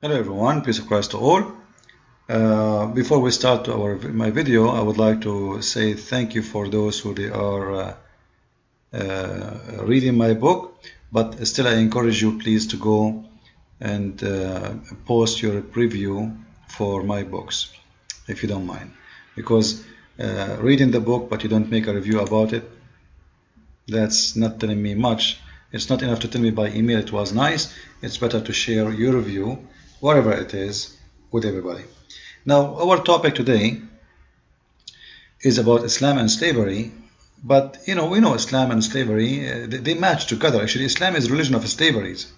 Hello everyone, peace of Christ to all. Before we start my video, I would like to say thank you for those who they are reading my book, but still I encourage you please to go and post your preview for my books, if you don't mind, because reading the book but you don't make a review about it, that's not telling me much. It's not enough to tell me by email it was nice. It's better to share your review, whatever it is, with everybody. Now, our topic today is about Islam and slavery, but we know Islam and slavery, they match together. Actually, Islam is a religion of slaveries.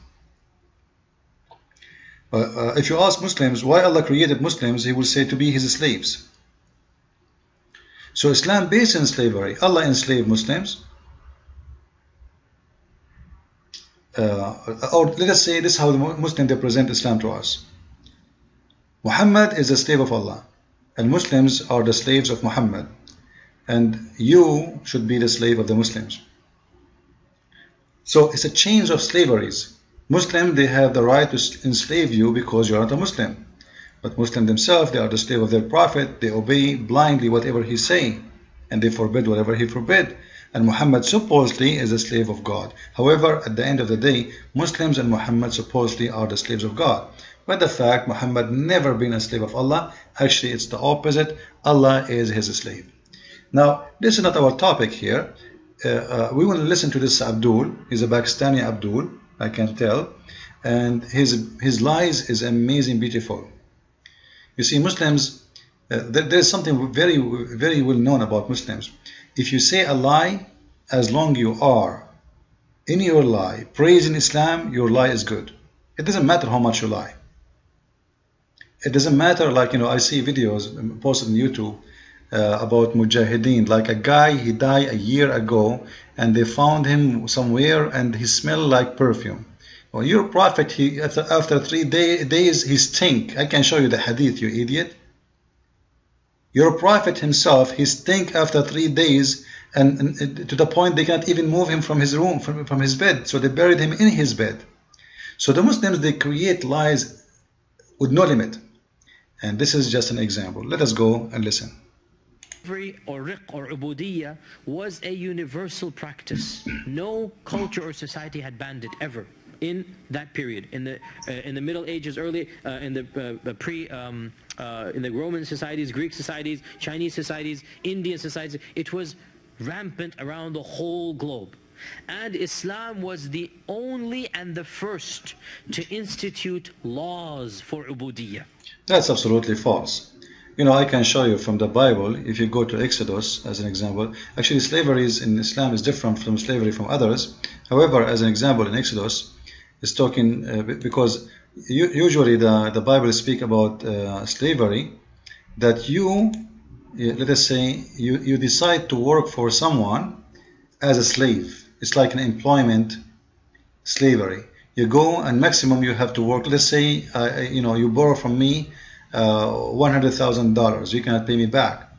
If you ask Muslims why Allah created Muslims, He will say to be His slaves. So Islam based in slavery. Allah enslaved Muslims. Or let us say this is how the Muslims they present Islam to us. Muhammad is a slave of Allah, and Muslims are the slaves of Muhammad, and you should be the slave of the Muslims. So it's a change of slaveries. Muslims, they have the right to enslave you because you are not a Muslim, but Muslims themselves, they are the slave of their prophet. They obey blindly whatever he say, and they forbid whatever he forbid. And Muhammad supposedly is a slave of God. However, at the end of the day, Muslims and Muhammad supposedly are the slaves of God. But the fact, Muhammad never been a slave of Allah. Actually, it's the opposite. Allah is his slave. Now, this is not our topic here. We want to listen to this Abdul. He's a Pakistani Abdul, I can tell. And his lies is amazing, beautiful. You see, Muslims, there's something very, very well known about Muslims. If you say a lie, as long you are in your lie praising Islam, your lie is good. It doesn't matter how much you lie. It doesn't matter, like, I see videos posted on YouTube about Mujahideen, like a guy, he died a year ago and they found him somewhere and he smelled like perfume. Well, your prophet, after 3 days he stink. I can show you the hadith, you idiot. Your prophet himself, he stink after 3 days, and to the point they cannot even move him from his room, from his bed. So they buried him in his bed. So the Muslims, they create lies with no limit. And this is just an example. Let us go and listen. Slavery or riq or ubudiyya was a universal practice. No culture or society had banned it ever in that period. In the Middle Ages, early in the Roman societies, Greek societies, Chinese societies, Indian societies, it was rampant around the whole globe. And Islam was the only and the first to institute laws for ubudiyya. That's absolutely false. I can show you from the Bible. If you go to Exodus as an example, actually slavery in Islam is different from slavery from others. However, as an example, in Exodus, it's talking because usually the Bible speak about slavery, that let us say you decide to work for someone as a slave. It's like an employment slavery. You go and maximum you have to work. Let's say you borrow from me $100,000. You cannot pay me back.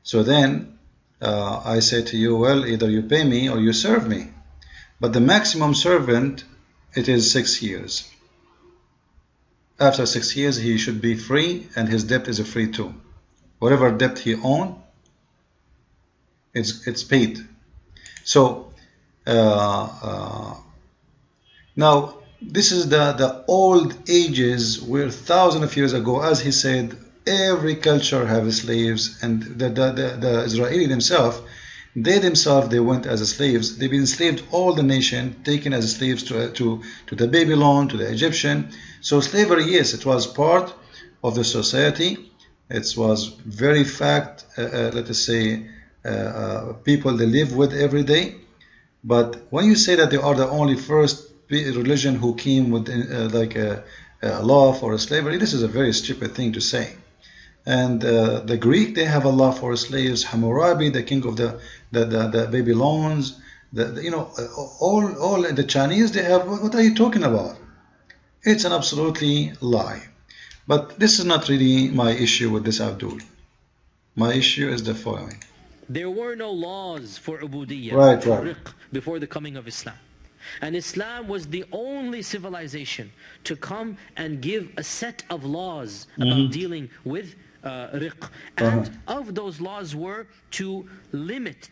So then I say to you, well, either you pay me or you serve me. But the maximum servant, it is 6 years. After 6 years, he should be free, and his debt is free too. Whatever debt he owns, it's paid. So now this is the old ages where thousands of years ago, as he said, every culture have slaves, and the Israeli themselves, they went as slaves. They've been enslaved, all the nation, taken as slaves to the Babylon, to the Egyptian. So slavery, yes, it was part of the society. It was very fact, let us say, people they live with every day. But when you say that they are the only first religion who came with like a law for slavery, this is a very stupid thing to say. And the Greek, they have a law for slaves. Hammurabi, the king of the Babylons, all the Chinese, they have. What are you talking about? It's an absolutely lie. But this is not really my issue with this Abdul. My issue is the following. There were no laws for ubudiyya, Right. riq, before the coming of Islam. And Islam was the only civilization to come and give a set of laws about dealing with riq. And of those laws were to limit,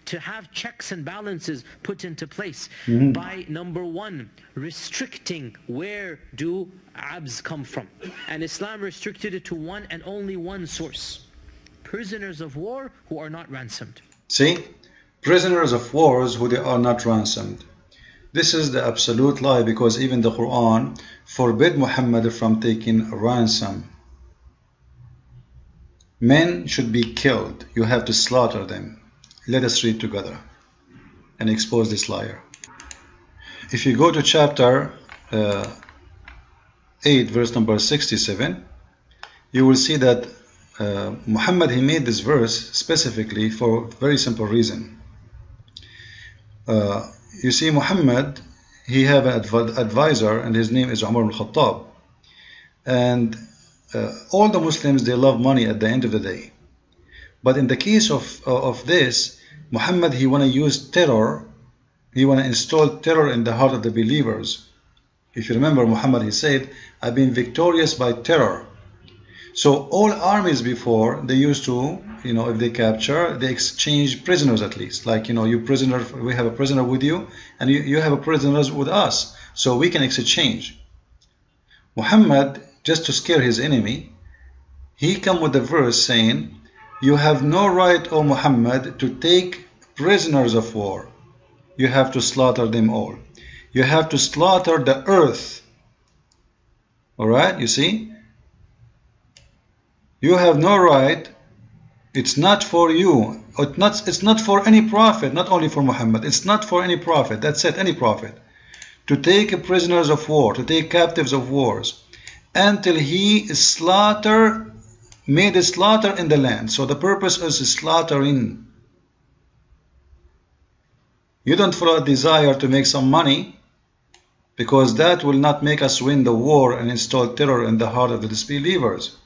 to have checks and balances put into place by, number one, restricting where do abs come from. And Islam restricted it to one and only one source: prisoners of war who are not ransomed. See? Prisoners of wars who they are not ransomed. This is the absolute lie, because even the Quran forbid Muhammad from taking ransom. Men should be killed. You have to slaughter them. Let us read together and expose this liar. If you go to chapter 8, verse number 67, you will see that Muhammad, he made this verse specifically for a very simple reason. You see, Muhammad, he have an advisor, and his name is Umar al-Khattab. And all the Muslims, they love money at the end of the day. But in the case of this, Muhammad, he want to use terror. He want to install terror in the heart of the believers. If you remember, Muhammad, he said, I've been victorious by terror. So all armies before, they used to, if they capture, they exchange prisoners at least. Like, you prisoner, we have a prisoner with you, and you have a prisoner with us. So we can exchange. Muhammad, just to scare his enemy, he come with a verse saying, you have no right, O Muhammad, to take prisoners of war. You have to slaughter them all. You have to slaughter the earth. Alright, you see? You have no right. It's not for you. It's not for any prophet, not only for Muhammad. It's not for any prophet. That's it, any prophet. To take prisoners of war, to take captives of wars, until he made a slaughter in the land. So the purpose is slaughtering. You don't follow a desire to make some money, because that will not make us win the war and install terror in the heart of the disbelievers.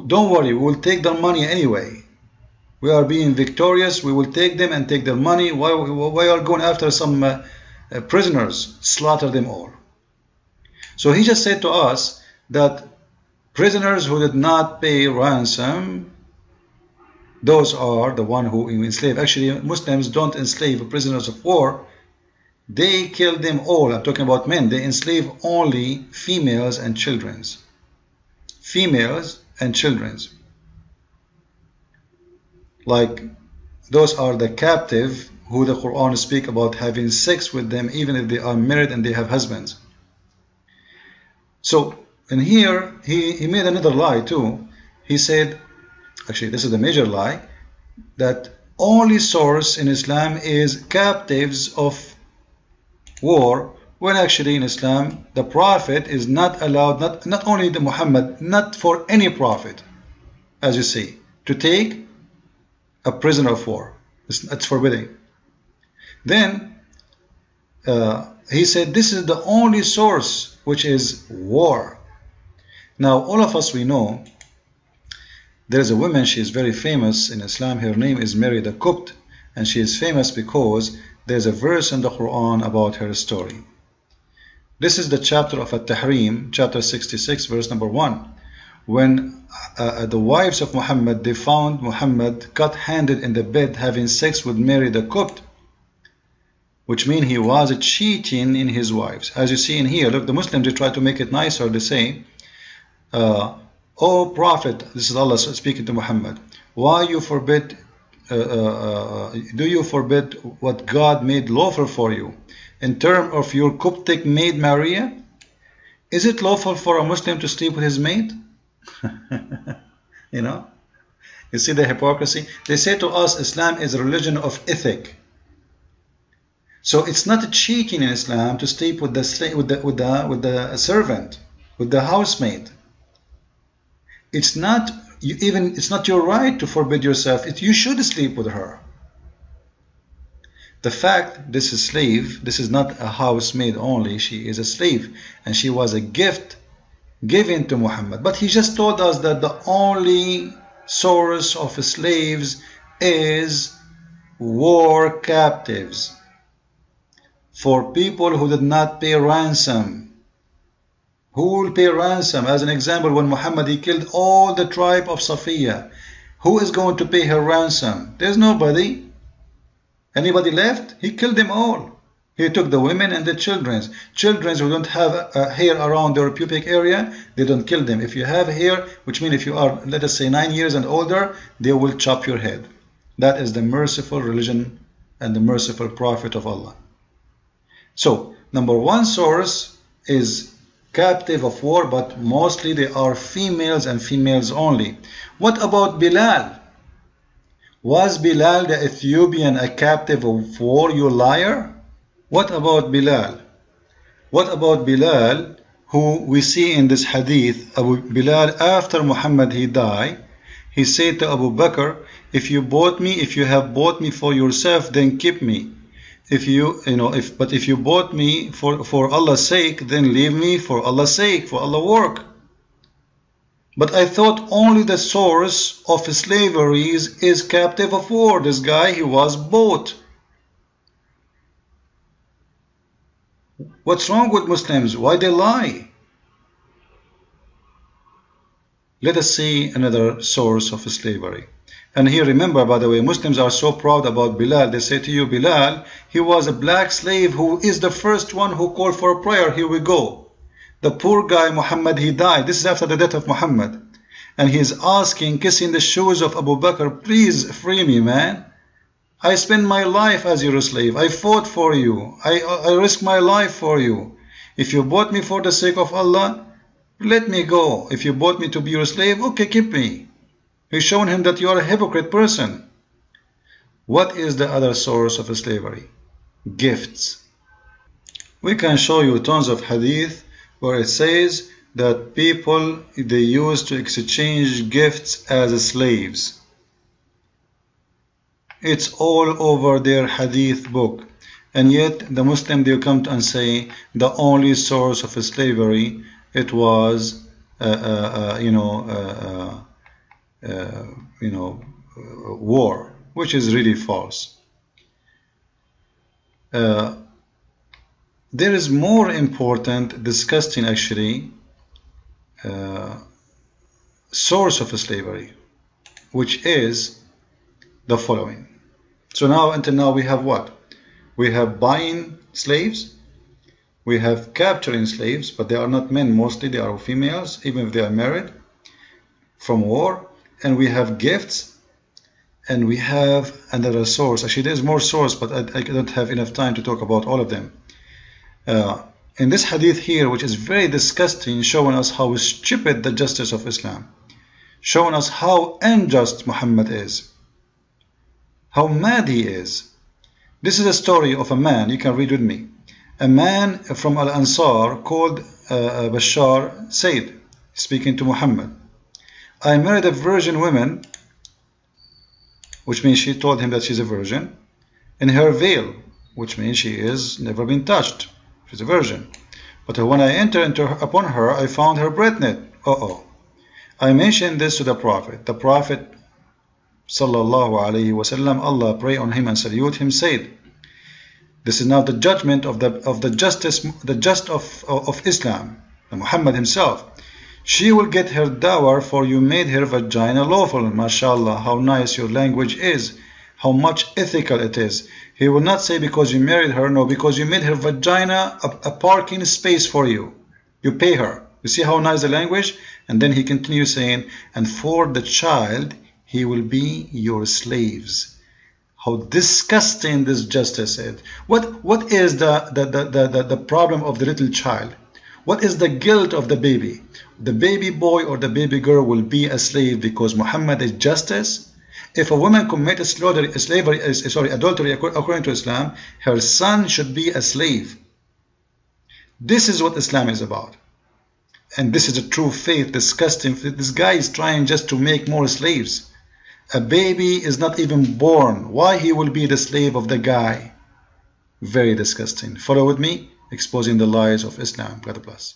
Don't worry, we will take their money anyway. We are being victorious. We will take them and take their money. Why are we going after some prisoners? Slaughter them all. So he just said to us that prisoners who did not pay ransom, those are the one who enslave. Actually, Muslims don't enslave prisoners of war. They kill them all. I'm talking about men. They enslave only females and children. Females and children. Like, those are the captive who the Quran speak about having sex with them, even if they are married and they have husbands. So in here he made another lie too. He said, actually this is the major lie, that only source in Islam is captives of war, when actually in Islam the Prophet is not allowed, not only the Muhammad, not for any Prophet, as you see, to take a prisoner of war. It's forbidden. Then he said this is the only source, which is war. Now all of us, we know there is a woman, she is very famous in Islam. Her name is Mary the Copt, and she is famous because there's a verse in the Quran about her story. This is the chapter of At-Tahrim, chapter 66, verse number 1. When the wives of Muhammad, they found Muhammad cut-handed in the bed having sex with Mary the Copt, which means he was cheating in his wives. As you see in here, look, the Muslims, they try to make it nicer. They say, O Prophet, this is Allah speaking to Muhammad, why you forbid, do you forbid what God made lawful for you? In terms of your Coptic maid Maria, is it lawful for a Muslim to sleep with his maid? You see the hypocrisy. They say to us, Islam is a religion of ethic. So it's not a cheating in Islam to sleep with the slave, with the servant, with the housemaid. It's not it's not your right to forbid yourself. You should sleep with her. The fact this is slave, this is not a housemaid only, she is a slave, and she was a gift given to Muhammad. But he just told us that the only source of slaves is war captives. for people who did not pay ransom. Who will pay ransom? As an example, when Muhammad he killed all the tribe of Safiya, who is going to pay her ransom? There's nobody. Anybody left? He killed them all. He took the women and the children. Children who don't have hair around their pubic area, they don't kill them. If you have hair, which means if you are, let us say, 9 years and older, they will chop your head. That is the merciful religion and the merciful prophet of Allah. So, number one source is captive of war, but mostly they are females and females only. What about Bilal? Was Bilal the Ethiopian a captive of war, you liar? What about Bilal? What about Bilal, who we see in this hadith, Bilal after Muhammad he died, he said to Abu Bakr, if you have bought me for yourself, then keep me. If you bought me for Allah's sake, then leave me for Allah's sake, for Allah's work. But I thought only the source of slavery is captive of war. This guy, he was bought. What's wrong with Muslims? Why they lie? Let us see another source of slavery. And here, remember, by the way, Muslims are so proud about Bilal. They say to you, Bilal, he was a black slave who is the first one who called for a prayer. Here we go. The poor guy, Muhammad, he died. This is after the death of Muhammad. And he is asking, kissing the shoes of Abu Bakr, please free me, man. I spent my life as your slave. I fought for you. I risked my life for you. If you bought me for the sake of Allah, let me go. If you bought me to be your slave, okay, keep me. He's shown him that you are a hypocrite person. What is the other source of slavery? Gifts. We can show you tons of hadith where it says that people, they used to exchange gifts as slaves. It's all over their hadith book. And yet the Muslim, they come and say the only source of slavery, it was war, which is really false. There is more important, disgusting actually, source of slavery, which is the following. So now, until now, we have what? We have buying slaves, we have capturing slaves, but they are not men, mostly they are females, even if they are married, from war, and we have gifts, and we have another source. Actually, there's more source, but I don't have enough time to talk about all of them. In this hadith here, which is very disgusting, showing us how stupid the justice of Islam, showing us how unjust Muhammad is, how mad he is. This is a story of a man, you can read with me. A man from Al-Ansar called Bashar said, speaking to Muhammad, I married a virgin woman, which means she told him that she's a virgin, in her veil, which means she is never been touched. She's a virgin. But when I entered upon her, I found her pregnant. I mentioned this to the Prophet. The Prophet sallallahu alaihi wasallam, Allah pray on him and salute him, said, this is now the judgment of the justice of Islam, Muhammad himself. She will get her dower, for you made her vagina lawful. MashaAllah, how nice your language is, how much ethical it is. He will not say because you married her, no, because you made her vagina a parking space for you. You pay her. You see how nice the language? And then he continues saying, and for the child, he will be your slaves. How disgusting this justice is. What is the problem of the little child? What is the guilt of the baby? The baby boy or the baby girl will be a slave because Muhammad is justice. If a woman commits adultery according to Islam, her son should be a slave. This is what Islam is about. And this is a true faith, disgusting. This guy is trying just to make more slaves. A baby is not even born. Why he will be the slave of the guy? Very disgusting. Follow with me, exposing the lies of Islam. God bless.